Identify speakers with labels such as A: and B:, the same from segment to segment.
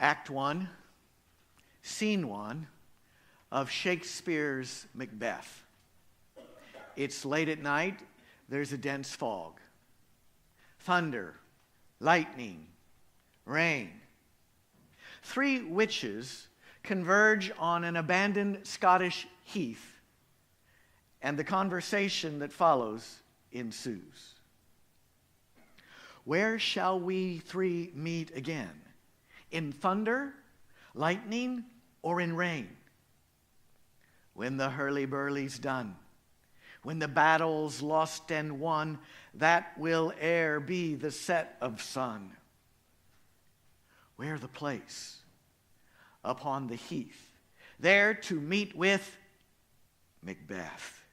A: Act 1, Scene 1 of Shakespeare's Macbeth. It's late at night. There's a dense fog. Thunder, lightning, rain. 3 witches converge on an abandoned Scottish heath, and the conversation that follows ensues. Where shall we 3 meet again? In thunder, lightning, or in rain? When the hurly-burly's done, when the battle's lost and won, that will e'er be the set of sun. Where the place? Upon the heath, there to meet with Macbeth.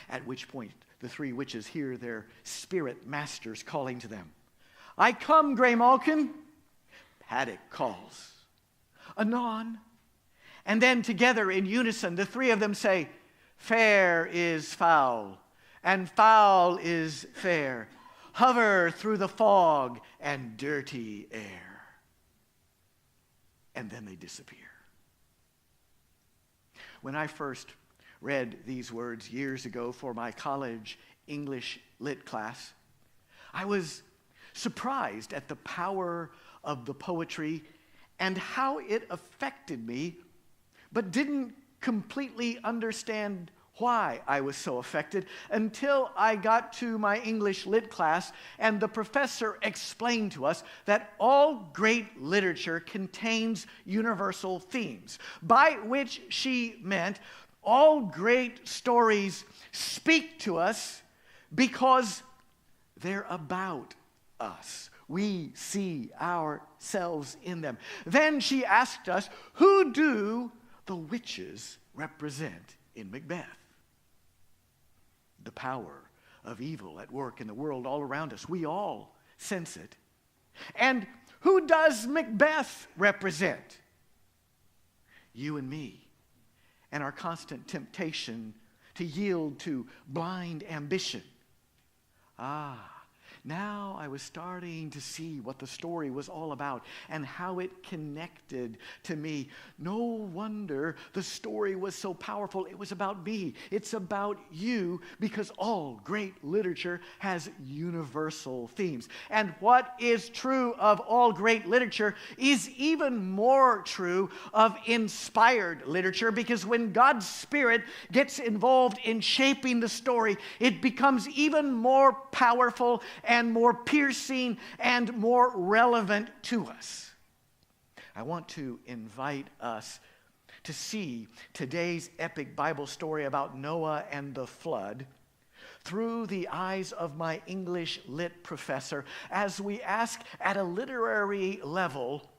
A: At which point the 3 witches hear their spirit masters calling to them. I come, Grey Malkin. Paddock calls. Anon. And then together in unison, the 3 of them say, fair is foul, and foul is fair. Hover through the fog and dirty air. And then they disappear. When I first read these words years ago for my college English lit class, I was surprised at the power of the poetry and how it affected me, but didn't completely understand why I was so affected until I got to my English lit class and the professor explained to us that all great literature contains universal themes, by which she meant all great stories speak to us because they're about us. We see ourselves in them. Then she asked us, who do the witches represent in Macbeth? The power of evil at work in the world all around us. We all sense it. And who does Macbeth represent? You and me, and our constant temptation to yield to blind ambition. Now I was starting to see what the story was all about and how it connected to me. No wonder the story was so powerful. It was about me. It's about you, because all great literature has universal themes. And what is true of all great literature is even more true of inspired literature, because when God's Spirit gets involved in shaping the story, it becomes even more powerful and more piercing and more relevant to us. I want to invite us to see today's epic Bible story about Noah and the flood through the eyes of my English lit professor as we ask at a literary level,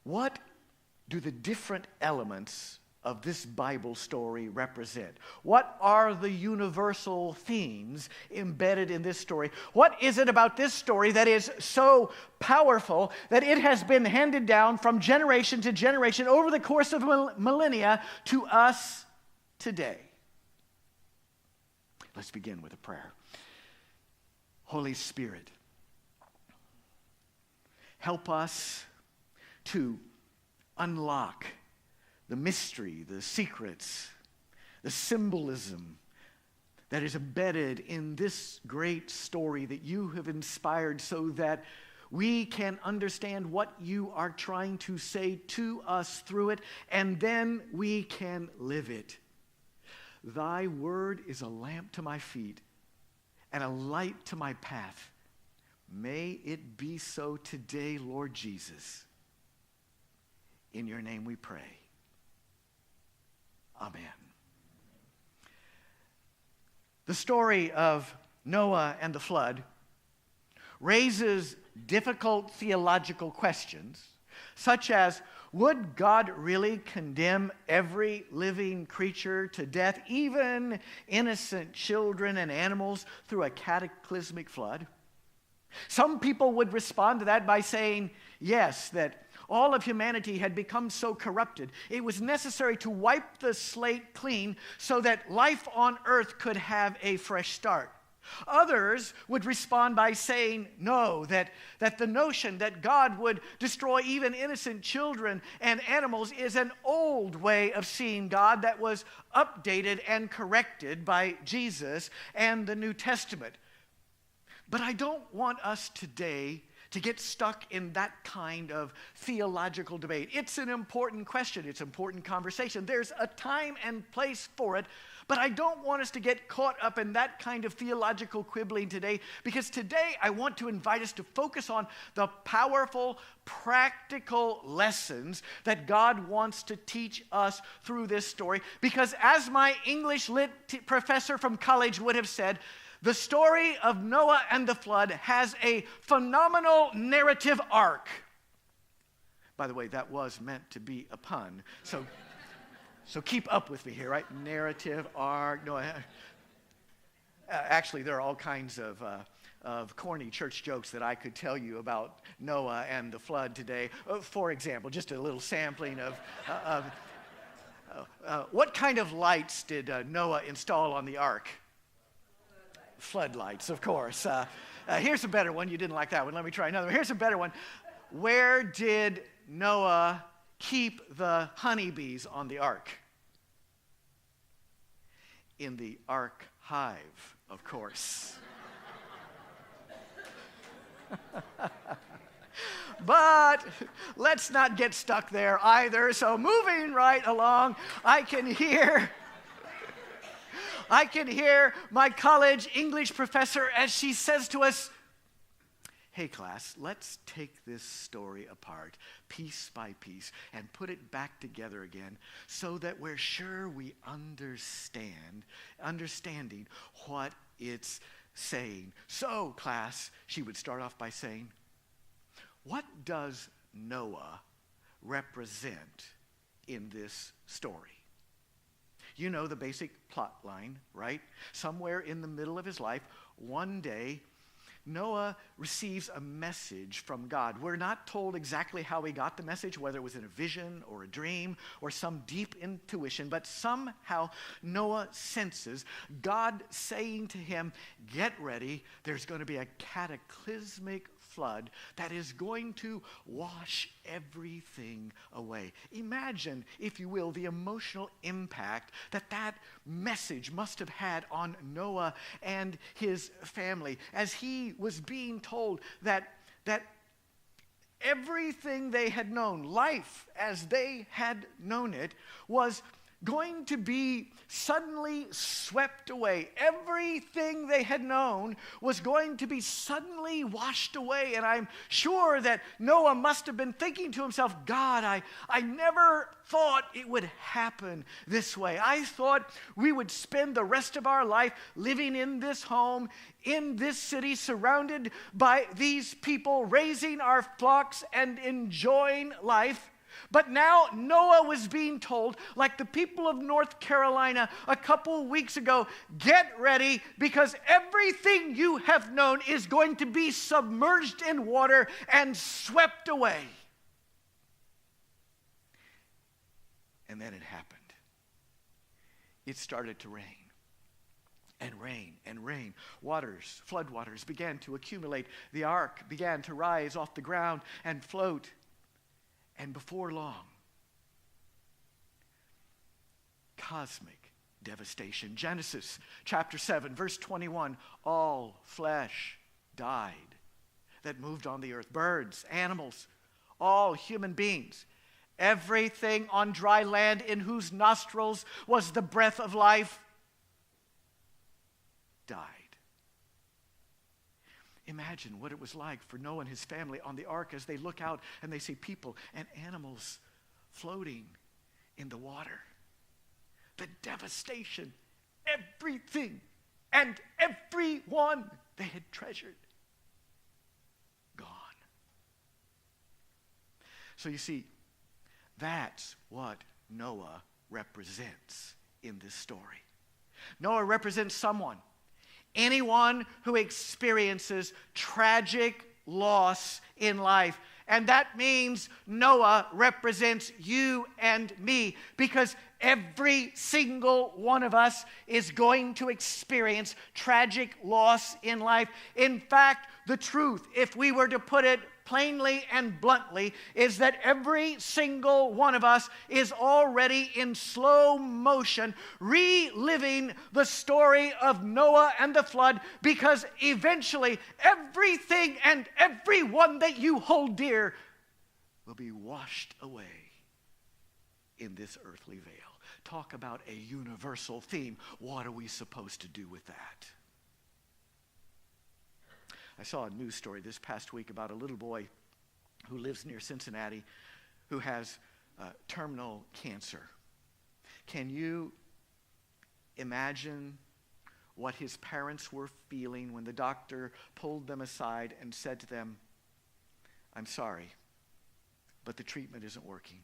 A: what do the different elements of this Bible story represent? What are the universal themes embedded in this story? What is it about this story that is so powerful that it has been handed down from generation to generation over the course of millennia to us today? Let's begin with a prayer. Holy Spirit, help us to unlock the mystery, the secrets, the symbolism that is embedded in this great story that you have inspired, so that we can understand what you are trying to say to us through it, and then we can live it. Thy word is a lamp to my feet and a light to my path. May it be so today, Lord Jesus. In your name we pray. Amen. The story of Noah and the flood raises difficult theological questions, such as, would God really condemn every living creature to death, even innocent children and animals, through a cataclysmic flood? Some people would respond to that by saying, yes, that all of humanity had become so corrupted, it was necessary to wipe the slate clean so that life on earth could have a fresh start. Others would respond by saying no, that the notion that God would destroy even innocent children and animals is an old way of seeing God that was updated and corrected by Jesus and the New Testament. But I don't want us today to get stuck in that kind of theological debate. It's an important question. It's an important conversation. There's a time and place for it, but I don't want us to get caught up in that kind of theological quibbling today, because today I want to invite us to focus on the powerful, practical lessons that God wants to teach us through this story. Because as my English lit professor from college would have said, the story of Noah and the flood has a phenomenal narrative arc. By the way, that was meant to be a pun. So keep up with me here, right? Narrative arc. No, actually, there are all kinds of corny church jokes that I could tell you about Noah and the flood today. For example, just a little sampling of what kind of lights did Noah install on the ark? Floodlights, of course. Here's a better one. You didn't like that one. Let me try another one. Here's a better one. Where did Noah keep the honeybees on the ark? In the ark hive, of course. But let's not get stuck there either. So moving right along, I can hear my college English professor as she says to us, "Hey class, let's take this story apart piece by piece and put it back together again so that we're sure we understanding what it's saying." So class, she would start off by saying, what does Noah represent in this story? You know the basic plot line, right? Somewhere in the middle of his life, one day, Noah receives a message from God. We're not told exactly how he got the message, whether it was in a vision or a dream or some deep intuition, but somehow Noah senses God saying to him, get ready, there's going to be a cataclysmic flood that is going to wash everything away. Imagine, if you will, the emotional impact that message must have had on Noah and his family as he was being told that everything they had known, life as they had known it, was going to be suddenly swept away. Everything they had known was going to be suddenly washed away. And I'm sure that Noah must have been thinking to himself, God, I never thought it would happen this way. I thought we would spend the rest of our life living in this home, in this city, surrounded by these people, raising our flocks and enjoying life. But now Noah was being told, like the people of North Carolina a couple weeks ago, get ready because everything you have known is going to be submerged in water and swept away. And then it happened. It started to rain. And rain and rain. Waters, floodwaters began to accumulate. The ark began to rise off the ground and float. And before long, cosmic devastation. Genesis chapter 7, verse 21, all flesh died that moved on the earth. Birds, animals, all human beings, everything on dry land in whose nostrils was the breath of life, died. Imagine what it was like for Noah and his family on the ark as they look out and they see people and animals floating in the water. The devastation, everything and everyone they had treasured, gone. So you see, that's what Noah represents in this story. Noah represents someone. Anyone who experiences tragic loss in life And that means Noah represents you and me, because every single one of us is going to experience tragic loss in life. In fact, the truth, if we were to put it plainly and bluntly, is that every single one of us is already in slow motion reliving the story of Noah and the flood, because eventually everything and everyone that you hold dear will be washed away in this earthly veil. Talk about a universal theme. What are we supposed to do with that? I saw a news story this past week about a little boy who lives near Cincinnati who has terminal cancer. Can you imagine what his parents were feeling when the doctor pulled them aside and said to them, "I'm sorry, but the treatment isn't working.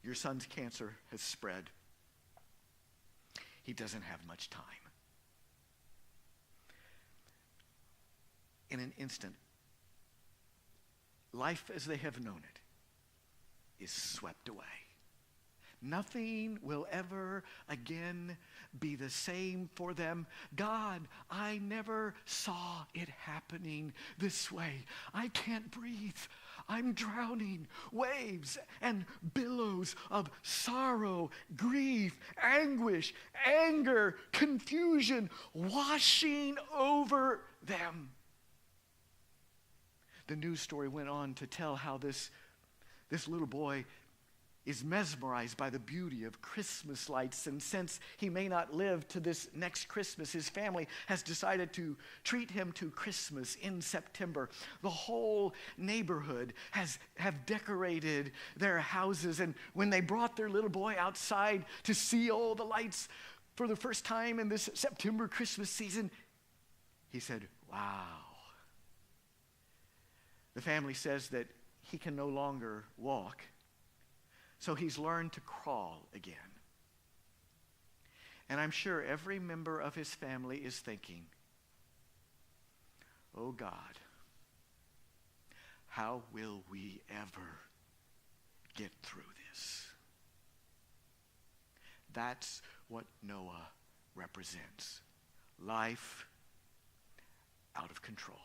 A: Your son's cancer has spread. He doesn't have much time." In an instant, life as they have known it is swept away. Nothing will ever again be the same for them. God, I never saw it happening this way. I can't breathe. I'm drowning. Waves and billows of sorrow, grief, anguish, anger, confusion washing over them. The news story went on to tell how this little boy is mesmerized by the beauty of Christmas lights. And since he may not live to this next Christmas, his family has decided to treat him to Christmas in September. The whole neighborhood have decorated their houses. And when they brought their little boy outside to see all the lights for the first time in this September Christmas season, he said, "Wow." The family says that he can no longer walk, so he's learned to crawl again. And I'm sure every member of his family is thinking, "Oh God, how will we ever get through this?" That's what Noah represents. Life out of control.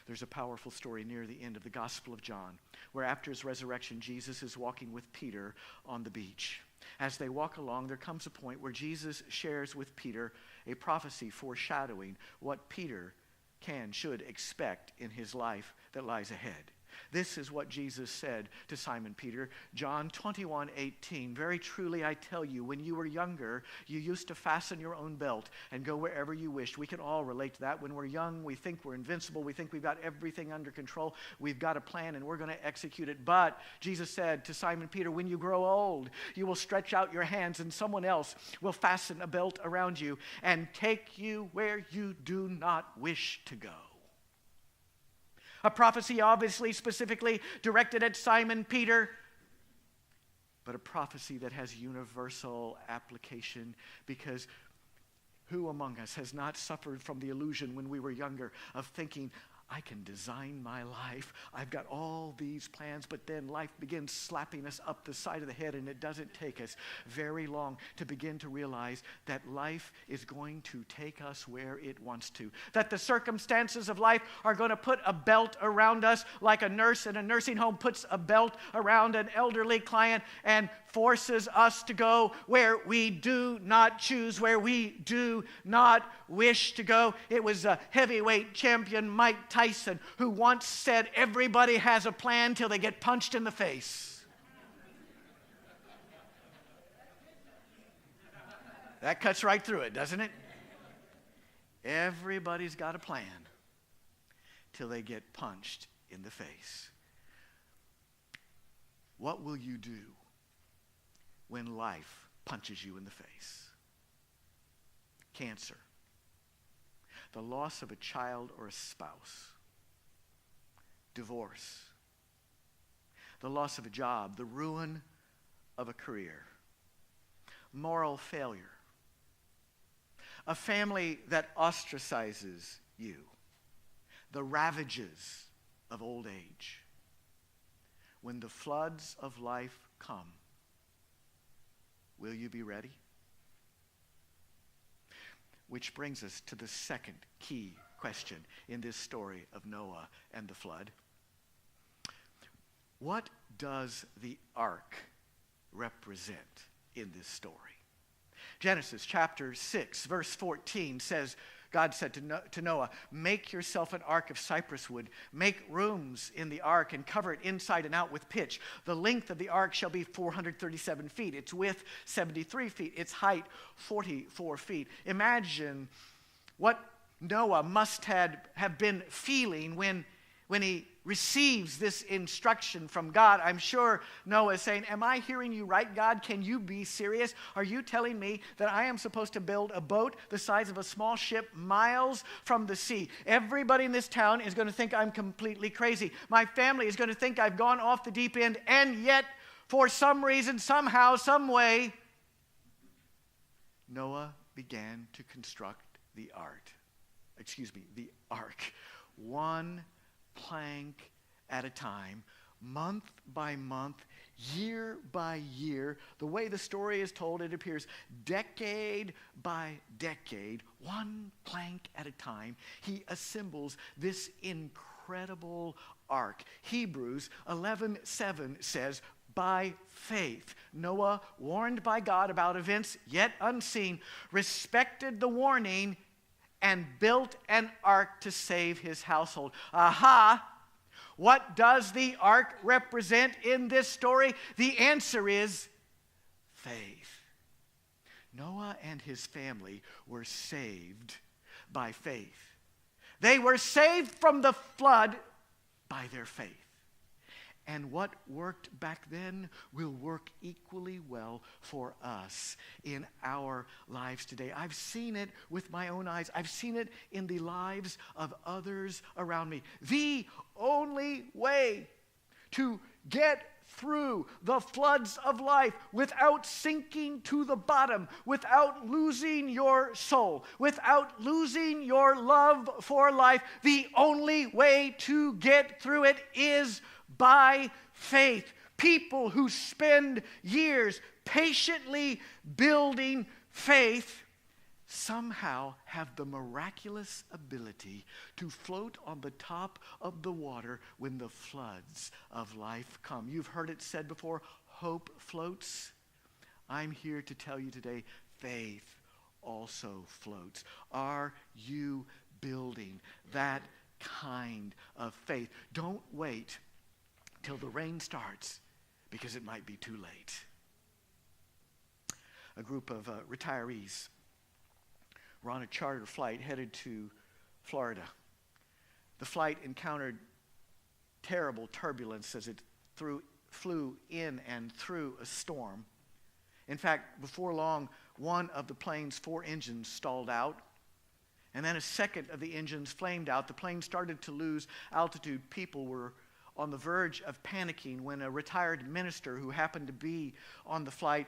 A: There's a powerful story near the end of the Gospel of John, where after his resurrection, Jesus is walking with Peter on the beach. As they walk along, there comes a point where Jesus shares with Peter a prophecy foreshadowing what Peter should expect in his life that lies ahead. This is what Jesus said to Simon Peter, John 21:18. "Very truly I tell you, when you were younger, you used to fasten your own belt and go wherever you wished." We can all relate to that. When we're young, we think we're invincible. We think we've got everything under control. We've got a plan and we're going to execute it. But Jesus said to Simon Peter, when you grow old, you will stretch out your hands and someone else will fasten a belt around you and take you where you do not wish to go. A prophecy obviously specifically directed at Simon Peter, but a prophecy that has universal application, because who among us has not suffered from the illusion when we were younger of thinking, I can design my life. I've got all these plans, but then life begins slapping us up the side of the head, and it doesn't take us very long to begin to realize that life is going to take us where it wants to. That the circumstances of life are going to put a belt around us like a nurse in a nursing home puts a belt around an elderly client and forces us to go where we do not choose, where we do not wish to go. It was a heavyweight champion, Mike Tyson, who once said, everybody has a plan till they get punched in the face. That cuts right through it, doesn't it? Everybody's got a plan till they get punched in the face. What will you do when life punches you in the face? Cancer, the loss of a child or a spouse, divorce, the loss of a job, the ruin of a career, moral failure, a family that ostracizes you, the ravages of old age, when the floods of life come, will you be ready? Which brings us to the second key question in this story of Noah and the flood. What does the ark represent in this story? Genesis chapter 6, verse 14 says, God said to Noah, make yourself an ark of cypress wood. Make rooms in the ark and cover it inside and out with pitch. The length of the ark shall be 437 feet. Its width, 73 feet. Its height, 44 feet. Imagine what Noah must have been feeling when he receives this instruction from God. I'm sure Noah is saying, am I hearing you right, God? Can you be serious? Are you telling me that I am supposed to build a boat the size of a small ship miles from the sea? Everybody in this town is going to think I'm completely crazy. My family is going to think I've gone off the deep end, and yet, for some reason, somehow, some way, Noah began to construct the ark. One plank at a time, month by month, year by year. The way the story is told, it appears decade by decade, one plank at a time, he assembles this incredible ark. Hebrews 11:7 says, by faith, Noah, warned by God about events yet unseen, respected the warning and built an ark to save his household. Aha! What does the ark represent in this story? The answer is faith. Noah and his family were saved by faith. They were saved from the flood by their faith. And what worked back then will work equally well for us in our lives today. I've seen it with my own eyes. I've seen it in the lives of others around me. The only way to get through the floods of life without sinking to the bottom, without losing your soul, without losing your love for life, the only way to get through it is by faith. People who spend years patiently building faith somehow have the miraculous ability to float on the top of the water when the floods of life come. You've heard it said before, hope floats. I'm here to tell you today, faith also floats. Are you building that kind of faith? Don't wait till the rain starts, because it might be too late. A group of retirees were on a charter flight headed to Florida. The flight encountered terrible turbulence as it flew in and through a storm. In fact, before long, one of the plane's 4 engines stalled out, and then a second of the engines flamed out. The plane started to lose altitude. People were on the verge of panicking when a retired minister who happened to be on the flight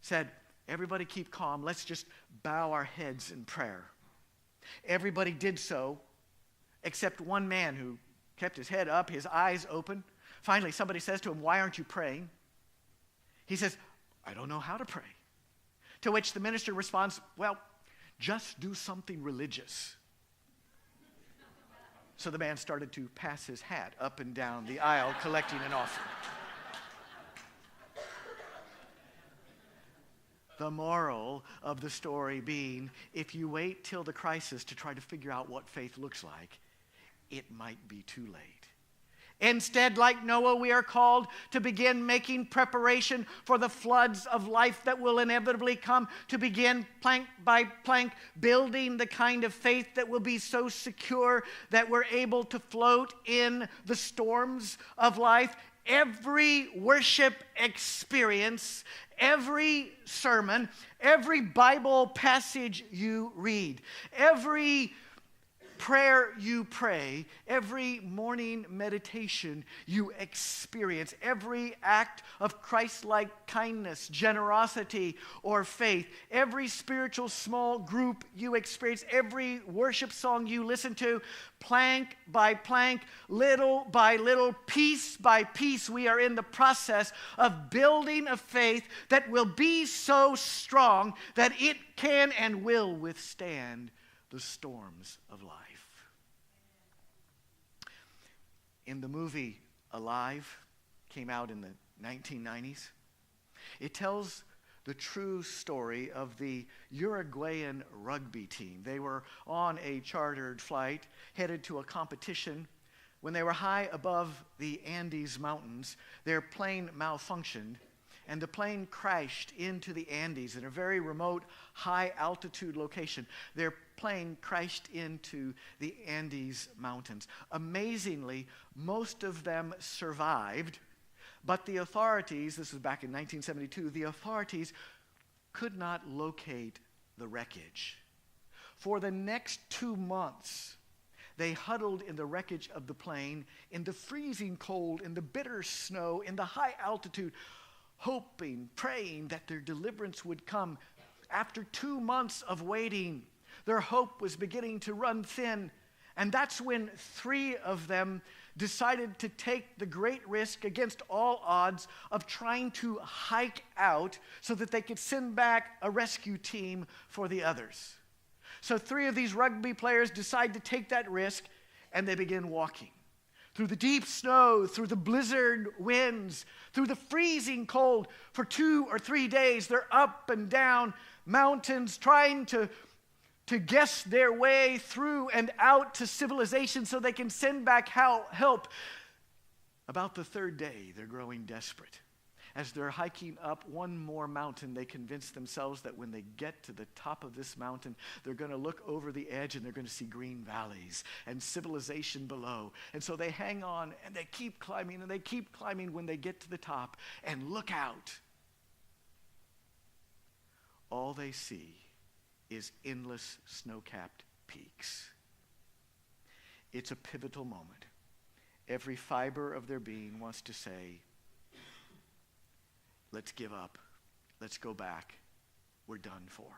A: said, everybody keep calm, let's just bow our heads in prayer. Everybody did so, except one man who kept his head up, his eyes open. Finally, somebody says to him, why aren't you praying? He says, I don't know how to pray. To which the minister responds, well, just do something religious. So the man started to pass his hat up and down the aisle, collecting an offering. The moral of the story being, if you wait till the crisis to try to figure out what faith looks like, it might be too late. Instead, like Noah, we are called to begin making preparation for the floods of life that will inevitably come, to begin plank by plank building the kind of faith that will be so secure that we're able to float in the storms of life. Every worship experience, every sermon, every Bible passage you read, every prayer you pray, every morning meditation you experience, every act of Christ-like kindness, generosity, or faith, every spiritual small group you experience, every worship song you listen to, plank by plank, little by little, piece by piece, we are in the process of building a faith that will be so strong that it can and will withstand the storms of life. In the movie Alive, came out in the 1990s, it tells the true story of the Uruguayan rugby team. They were on a chartered flight headed to a competition. When they were high above the Andes Mountains, their plane malfunctioned, and the plane crashed into the Andes in a very remote, high-altitude location. Their plane crashed into the Andes Mountains. Amazingly, most of them survived, but the authorities, this was back in 1972, the authorities could not locate the wreckage. For the next 2 months, they huddled in the wreckage of the plane, in the freezing cold, in the bitter snow, in the high altitude, hoping, praying that their deliverance would come. After 2 months of waiting, their hope was beginning to run thin. And that's when 3 of them decided to take the great risk against all odds of trying to hike out so that they could send back a rescue team for the others. So 3 of these rugby players decide to take that risk, and they begin walking through the deep snow, through the blizzard winds, through the freezing cold. For 2 or 3 days, they're up and down mountains trying to guess their way through and out to civilization so they can send back help. About the 3rd day, they're growing desperate. As they're hiking up one more mountain, they convince themselves that when they get to the top of this mountain, they're going to look over the edge and they're going to see green valleys and civilization below. And so they hang on and they keep climbing and they keep climbing. When they get to the top and look out, all they see is endless snow-capped peaks. It's a pivotal moment. Every fiber of their being wants to say, let's give up. Let's go back. We're done for.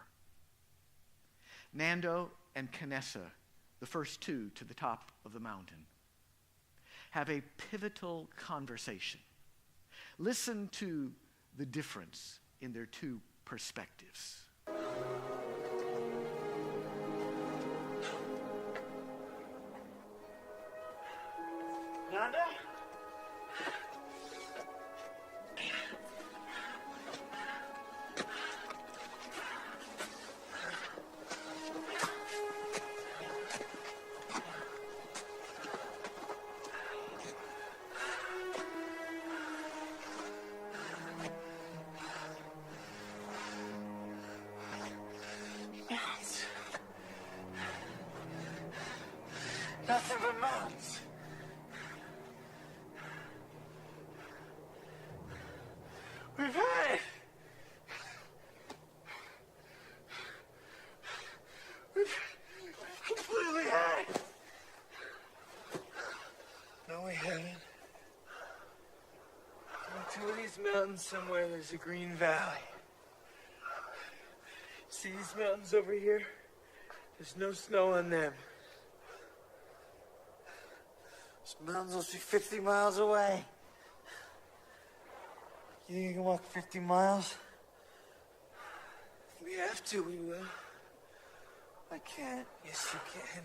A: Nando and Canessa, the first 2 to the top of the mountain, have a pivotal conversation. Listen to the difference in their 2 perspectives.
B: Nanda? Mountains. Nothing but mountains. We've had it. We've completely had it. No, we haven't. On two of these mountains somewhere, there's a green valley. See these mountains over here? There's no snow on them. Those mountains must be 50 miles away. You think you can walk 50 miles? If we have to, we will. I can't. Yes, you can.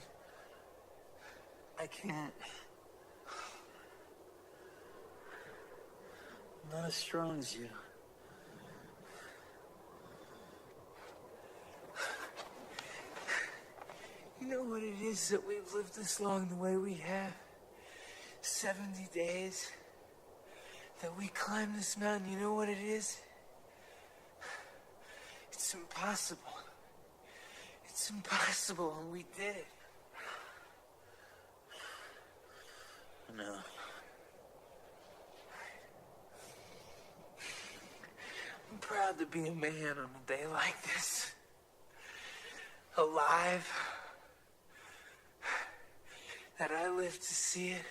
B: I can't. I'm not as strong as you. You know what it is that we've lived this long the way we have? 70 days that we climbed this mountain. You know what it is? It's impossible. It's impossible, and we did it. No. I'm proud to be a man on a day like this. Alive. that I live to see it.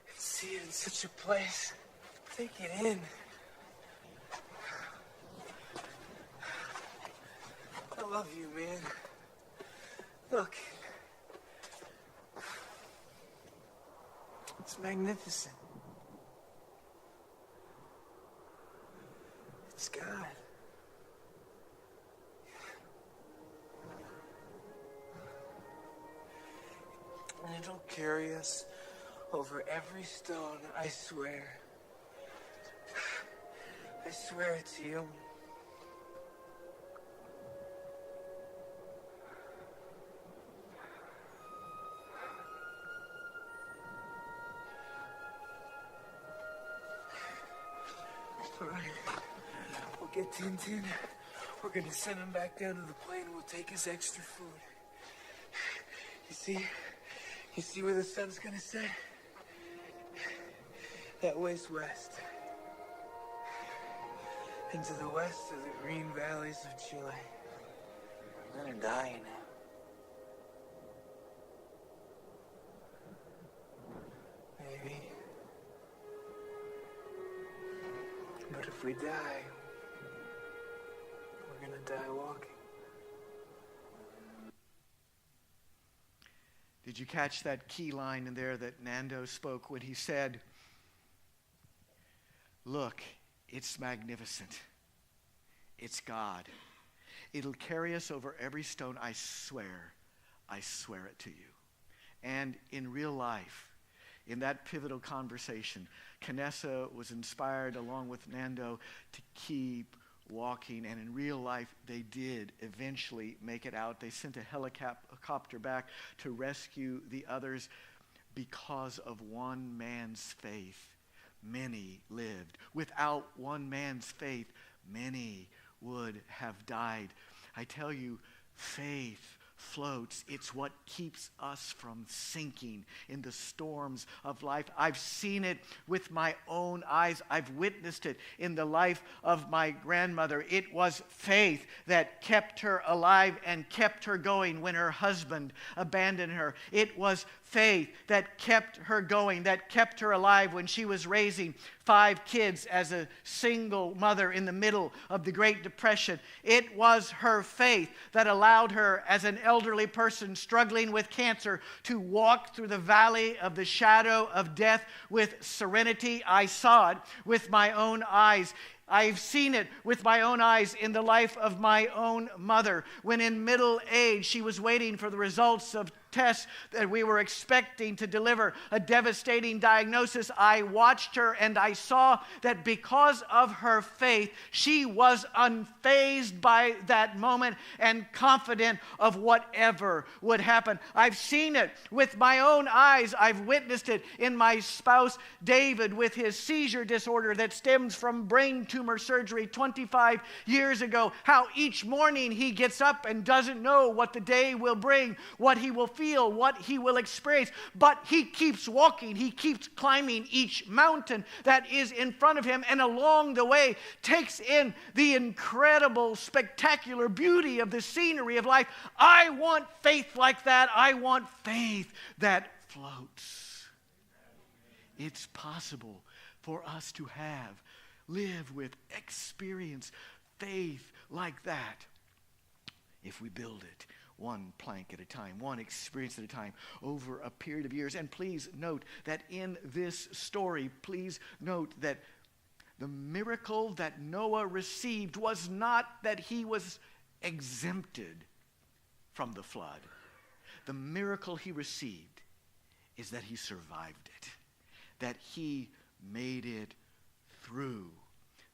B: And see it in such a place. Take it in. I love you, man. Look. It's magnificent. It's God. And it'll carry us over every stone, I swear. I swear it to you. All right. We'll get Tintin. We're gonna send him back down to the plane. We'll take his extra food. You see where the sun's gonna set? That way's west. Into the west of the green valleys of Chile. I'm gonna die now. Maybe. But if we die, we're gonna die walking.
A: Did you catch that key line in there that Nando spoke when he said, look, it's magnificent. It's God. It'll carry us over every stone. I swear it to you. And in real life, in that pivotal conversation, Canessa was inspired along with Nando to keep walking, and in real life they did eventually make it out. They sent a helicopter back to rescue the others. Because of one man's faith, many lived. Without one man's faith, many would have died. I tell you, faith floats. It's what keeps us from sinking in the storms of life. I've seen it with my own eyes. I've witnessed it in the life of my grandmother. It was faith that kept her alive and kept her going when her husband abandoned her. It was faith that kept her going, that kept her alive when she was raising 5 kids as a single mother in the middle of the Great Depression. It was her faith that allowed her, as an elderly person struggling with cancer, to walk through the valley of the shadow of death with serenity. I saw it with my own eyes. I've seen it with my own eyes in the life of my own mother. When in middle age, she was waiting for the results of tests that we were expecting to deliver a devastating diagnosis. I watched her and I saw that because of her faith, she was unfazed by that moment and confident of whatever would happen. I've seen it with my own eyes. I've witnessed it in my spouse David with his seizure disorder that stems from brain tumor surgery 25 years ago. How each morning he gets up and doesn't know what the day will bring, what he will feel, what he will experience, but he keeps walking. He keeps climbing each mountain that is in front of him, and along the way takes in the incredible, spectacular beauty of the scenery of life. I want faith like that. I want faith that floats. It's possible for us to live with, experience faith like that if we build it one plank at a time, one experience at a time, over a period of years. And please note that in this story, please note that the miracle that Noah received was not that he was exempted from the flood. The miracle he received is that he survived it, that he made it through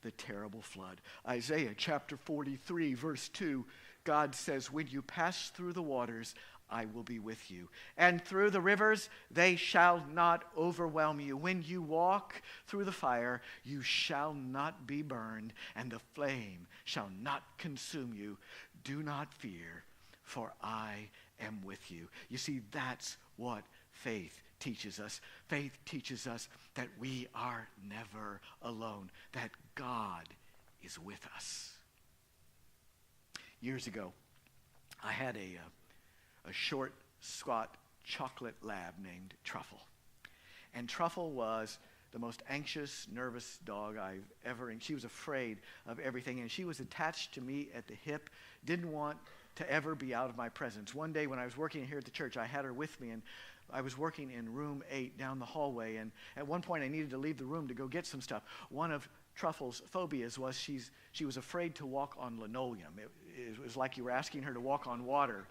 A: the terrible flood. Isaiah chapter 43, verse 2, God says, when you pass through the waters, I will be with you. And through the rivers, they shall not overwhelm you. When you walk through the fire, you shall not be burned, and the flame shall not consume you. Do not fear, for I am with you. You see, that's what faith teaches us. Faith teaches us that we are never alone, that God is with us. Years ago, I had a short squat chocolate lab named Truffle. And Truffle was the most anxious, nervous dog I've ever, and she was afraid of everything, and she was attached to me at the hip, didn't want to ever be out of my presence. One day when I was working here at the church, I had her with me, and I was working in room 8 down the hallway, and at one point I needed to leave the room to go get some stuff. One of Truffle's phobias was she was afraid to walk on linoleum. It was like you were asking her to walk on water.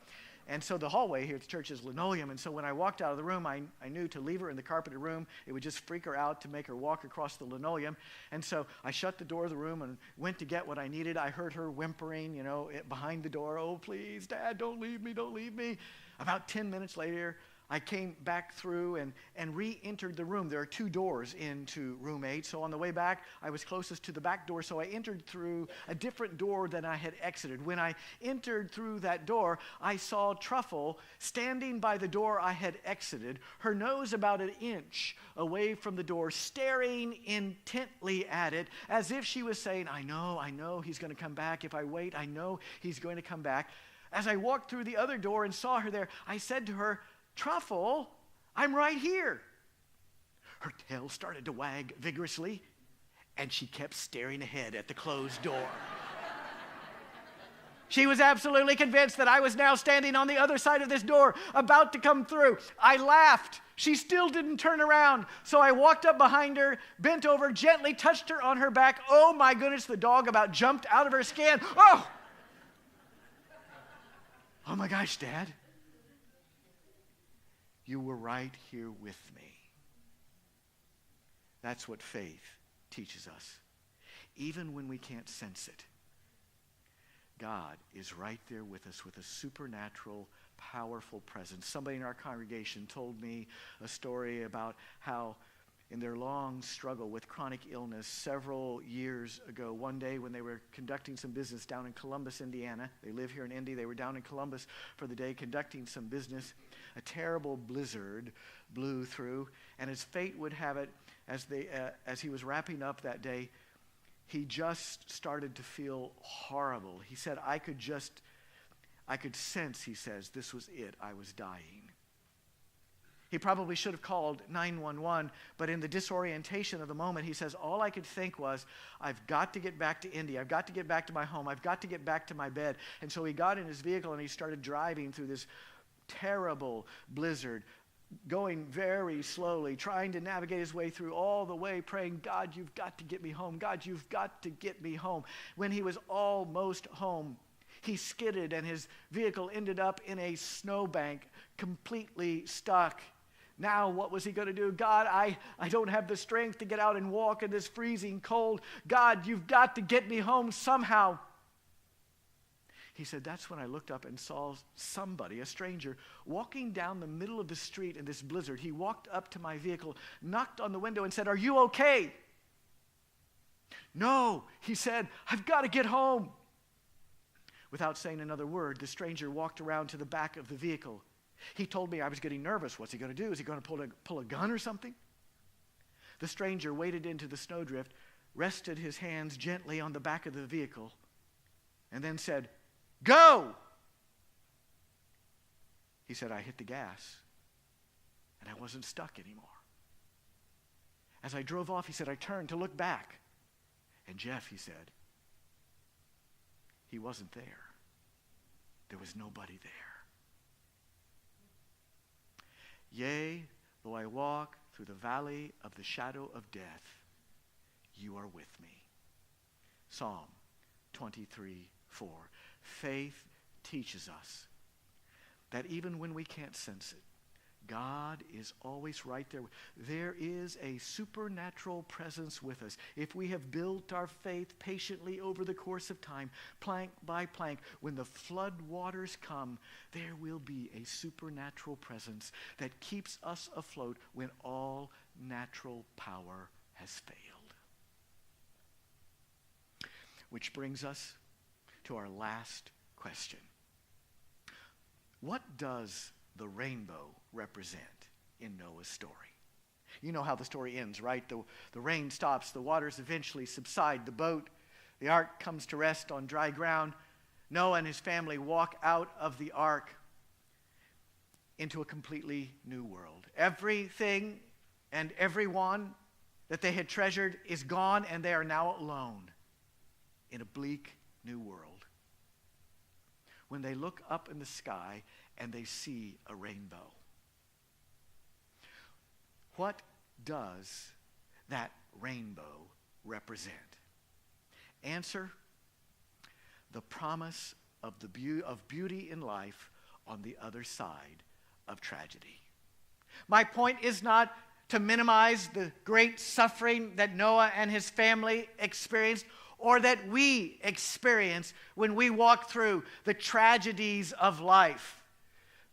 A: And so the hallway here at the church is linoleum, and so when I walked out of the room, I knew to leave her in the carpeted room, it would just freak her out to make her walk across the linoleum. And so I shut the door of the room and went to get what I needed. I heard her whimpering, behind the door, "Oh, please, Dad, don't leave me, don't leave me." About 10 minutes later, I came back through and re-entered the room. There are 2 doors into room 8. So on the way back, I was closest to the back door. So I entered through a different door than I had exited. When I entered through that door, I saw Truffle standing by the door I had exited, her nose about an inch away from the door, staring intently at it as if she was saying, I know he's going to come back. If I wait, I know he's going to come back. As I walked through the other door and saw her there, I said to her, "Truffle, I'm right here." Her tail started to wag vigorously, and she kept staring ahead at the closed door. She was absolutely convinced that I was now standing on the other side of this door, about to come through. I laughed. She still didn't turn around, so I walked up behind her, bent over, gently touched her on her back. Oh my goodness, the dog about jumped out of her skin. Oh my gosh, Dad. You were right here with me. That's what faith teaches us. Even when we can't sense it, God is right there with us with a supernatural, powerful presence. Somebody in our congregation told me a story about how in their long struggle with chronic illness several years ago, one day when they were conducting some business down in Columbus, Indiana, they live here in Indy, they were down in Columbus for the day conducting some business, a terrible blizzard blew through, and as fate would have it, as he was wrapping up that day, he just started to feel horrible. He said, I could sense, he says, this was it, I was dying. He probably should have called 911, but in the disorientation of the moment, he says, all I could think was, I've got to get back to Indy. I've got to get back to my home. I've got to get back to my bed. And so he got in his vehicle and he started driving through this terrible blizzard, going very slowly, trying to navigate his way through all the way, praying, God, you've got to get me home. God, you've got to get me home. When he was almost home, he skidded and his vehicle ended up in a snowbank, completely stuck. Now, what was he going to do? God, I don't have the strength to get out and walk in this freezing cold. God, you've got to get me home somehow. He said, that's when I looked up and saw somebody, a stranger, walking down the middle of the street in this blizzard. He walked up to my vehicle, knocked on the window and said, are you okay? No, he said, I've got to get home. Without saying another word, the stranger walked around to the back of the vehicle. He told me I was getting nervous. What's he going to do? Is he going to pull a gun or something? The stranger waded into the snowdrift, rested his hands gently on the back of the vehicle, and then said, go! He said, I hit the gas, and I wasn't stuck anymore. As I drove off, he said, I turned to look back. And Jeff, he said, he wasn't there. There was nobody there. Yea, though I walk through the valley of the shadow of death, you are with me. Psalm 23:4. Faith teaches us that even when we can't sense it, God is always right there. There is a supernatural presence with us. If we have built our faith patiently over the course of time, plank by plank, when the flood waters come, there will be a supernatural presence that keeps us afloat when all natural power has failed. Which brings us to our last question. What does the rainbow represent in Noah's story? You know how the story ends, right? The rain stops, the waters eventually subside, the ark comes to rest on dry ground. Noah and his family walk out of the ark. into a completely new world. Everything and everyone that they had treasured is gone, and they are now alone in a bleak new world. When they look up in the sky and they see a rainbow, what does that rainbow represent? Answer: the promise of beauty in life on the other side of tragedy. My point is not to minimize the great suffering that Noah and his family experienced, or that we experience when we walk through the tragedies of life.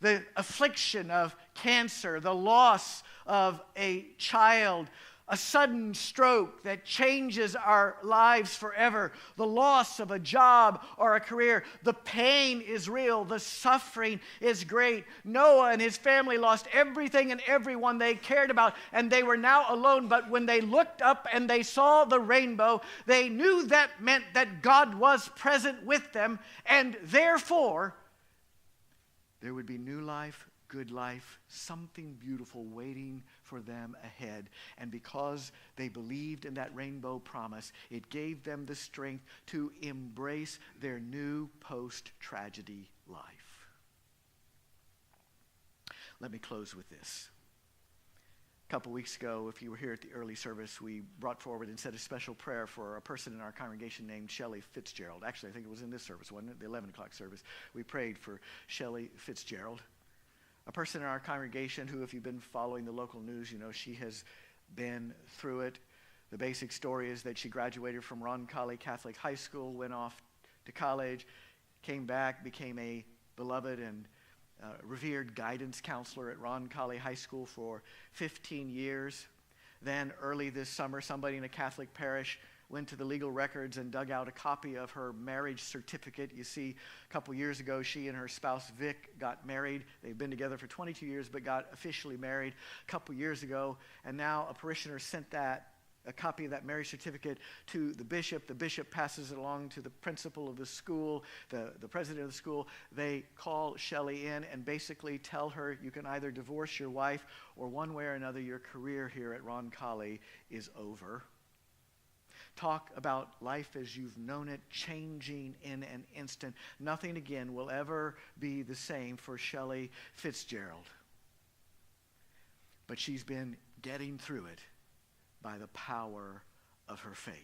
A: The affliction of cancer, the loss of a child, a sudden stroke that changes our lives forever, the loss of a job or a career. The pain is real. The suffering is great. Noah and his family lost everything and everyone they cared about, and they were now alone. But when they looked up and they saw the rainbow, they knew that meant that God was present with them, and therefore there would be new life, good life, something beautiful waiting for them ahead. And because they believed in that rainbow promise, it gave them the strength to embrace their new post-tragedy life. Let me close with this. A couple weeks ago, if you were here at the early service, we brought forward and said a special prayer for a person in our congregation named Shelley Fitzgerald. Actually, I think it was in this service, wasn't it? The 11 o'clock service. We prayed for Shelley Fitzgerald. A person in our congregation who, if you've been following the local news, you know she has been through it. The basic story is that she graduated from Roncalli Catholic High School, went off to college, came back, became a beloved and revered guidance counselor at Roncalli High School for 15 years. Then early this summer, somebody in a Catholic parish went to the legal records and dug out a copy of her marriage certificate. You see, a couple years ago, she and her spouse, Vic, got married. They've been together for 22 years, but got officially married a couple years ago. And now a parishioner sent a copy of that marriage certificate to the bishop. The bishop passes it along to the principal of the school, the president of the school. They call Shelley in and basically tell her, you can either divorce your wife, or one way or another, your career here at Roncalli is over. Talk about life as you've known it, changing in an instant. Nothing again will ever be the same for Shelley Fitzgerald. But she's been getting through it by the power of her faith.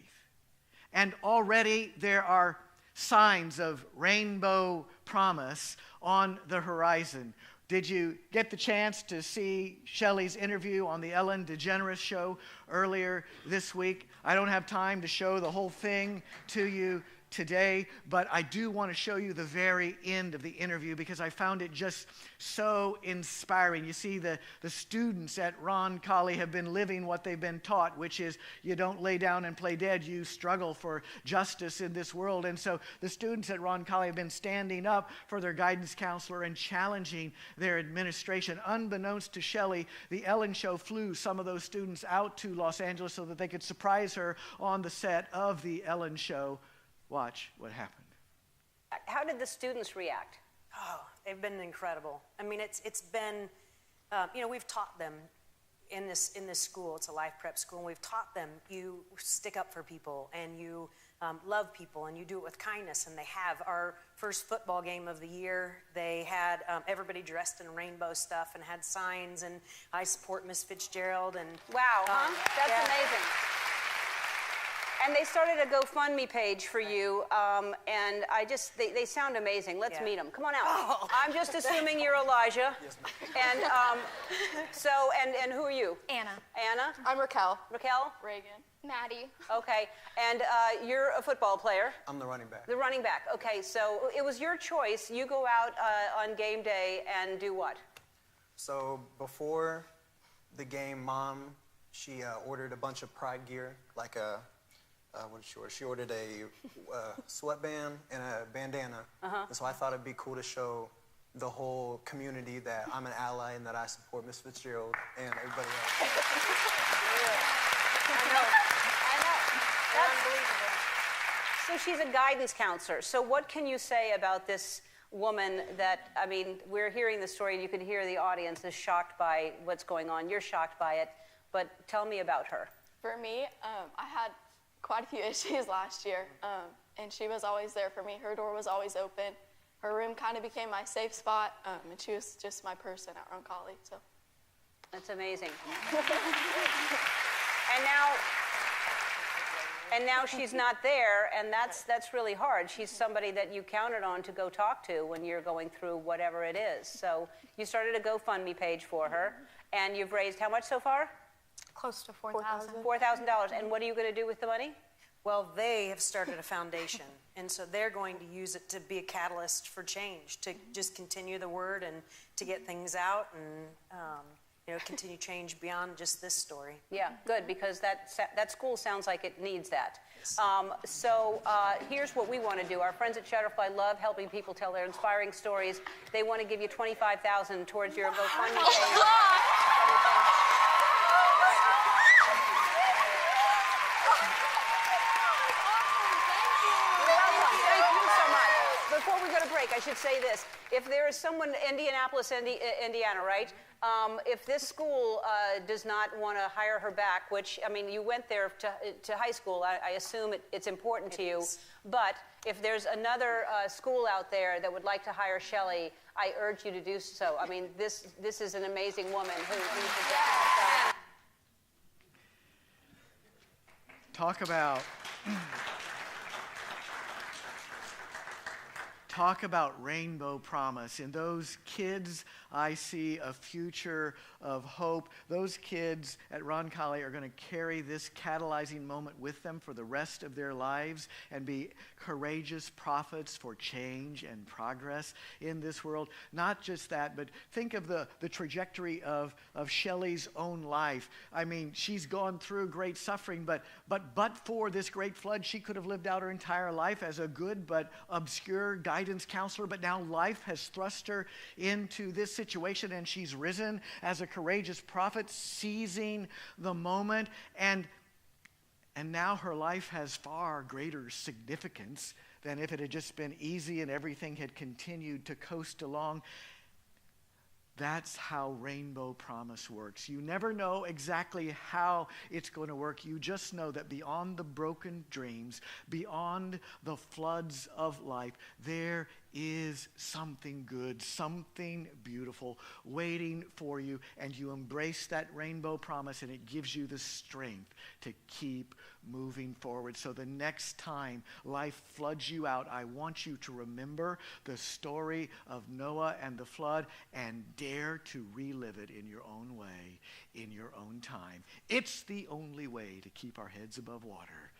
A: And already there are signs of rainbow promise on the horizon. Did you get the chance to see Shelley's interview on the Ellen DeGeneres show earlier this week? I don't have time to show the whole thing to you today, but I do want to show you the very end of the interview because I found it just so inspiring. You see, the students at Roncalli have been living what they've been taught, which is you don't lay down and play dead, you struggle for justice in this world. And so the students at Roncalli have been standing up for their guidance counselor and challenging their administration. Unbeknownst to Shelley, the Ellen show flew some of those students out to Los Angeles so that they could surprise her on the set of the Ellen show. Watch what happened.
C: How did the students react?
D: Oh, they've been incredible. I mean, it's been, we've taught them in this school. It's a life prep school, and we've taught them you stick up for people and you love people and you do it with kindness. And they have our first football game of the year. They had everybody dressed in rainbow stuff and had signs and I support Miss Fitzgerald. And
C: wow, that's amazing. And they started a GoFundMe page for you, and they sound amazing. Let's meet them. Come on out. Oh. I'm just assuming you're Elijah. Yes, ma'am. And and who are you?
E: Anna.
C: Anna?
E: I'm Raquel.
C: Raquel?
E: Reagan. Maddie.
C: Okay, and you're a football player.
F: I'm the running back.
C: The running back. Okay, so it was your choice. You go out on game day and do what?
F: So before the game, Mom, she ordered a bunch of pride gear, like a she ordered a sweatband and a bandana. And so I thought it'd be cool to show the whole community that I'm an ally and that I support Miss Fitzgerald and everybody else.
C: I know. That's unbelievable. So she's a guidance counselor. So what can you say about this woman that, I mean, we're hearing the story and you can hear the audience is shocked by what's going on. You're shocked by it, but tell me about her.
E: For me, I had quite a few issues last year, and she was always there for me. Her door was always open. Her room kind of became my safe spot, and she was just my person at Roncalli. So
C: that's amazing. and now she's not there, and that's really hard. She's somebody that you counted on to go talk to when you're going through whatever it is. So you started a GoFundMe page for her, and you've raised how much so far?
G: Close to $4,000.
C: $4,000. And what are you going to do with the money?
D: Well, they have started a foundation, and so they're going to use it to be a catalyst for change, to just continue the word and to get things out and continue change beyond just this story.
C: Yeah, good, because that school sounds like it needs that. Here's what we want to do. Our friends at Shutterfly love helping people tell their inspiring stories. They want to give you $25,000 towards your GoFundMe page. Before we go to break, I should say this. If there is someone, Indianapolis, Indiana, right? If this school does not want to hire her back, which, I mean, you went there to high school, I assume it's important to you. But if there's another school out there that would like to hire Shelley, I urge you to do so. I mean, this is an amazing woman who needs a job.
A: Talk about rainbow promise. In those kids, I see a future of hope. Those kids at Roncalli are going to carry this catalyzing moment with them for the rest of their lives and be courageous prophets for change and progress in this world. Not just that, but think of the trajectory of Shelley's own life. I mean, she's gone through great suffering, but for this great flood, she could have lived out her entire life as a good but obscure guidance counselor, but now life has thrust her into this situation, and she's risen as a courageous prophet, seizing the moment, and now her life has far greater significance than if it had just been easy and everything had continued to coast along. That's how rainbow promise works. You never know exactly how it's going to work. You just know that beyond the broken dreams, beyond the floods of life, there is something good, something beautiful waiting for you, and you embrace that rainbow promise, and it gives you the strength to keep moving forward. So the next time life floods you out, I want you to remember the story of Noah and the flood and dare to relive it in your own way, in your own time. It's the only way to keep our heads above water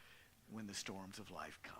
A: when the storms of life come.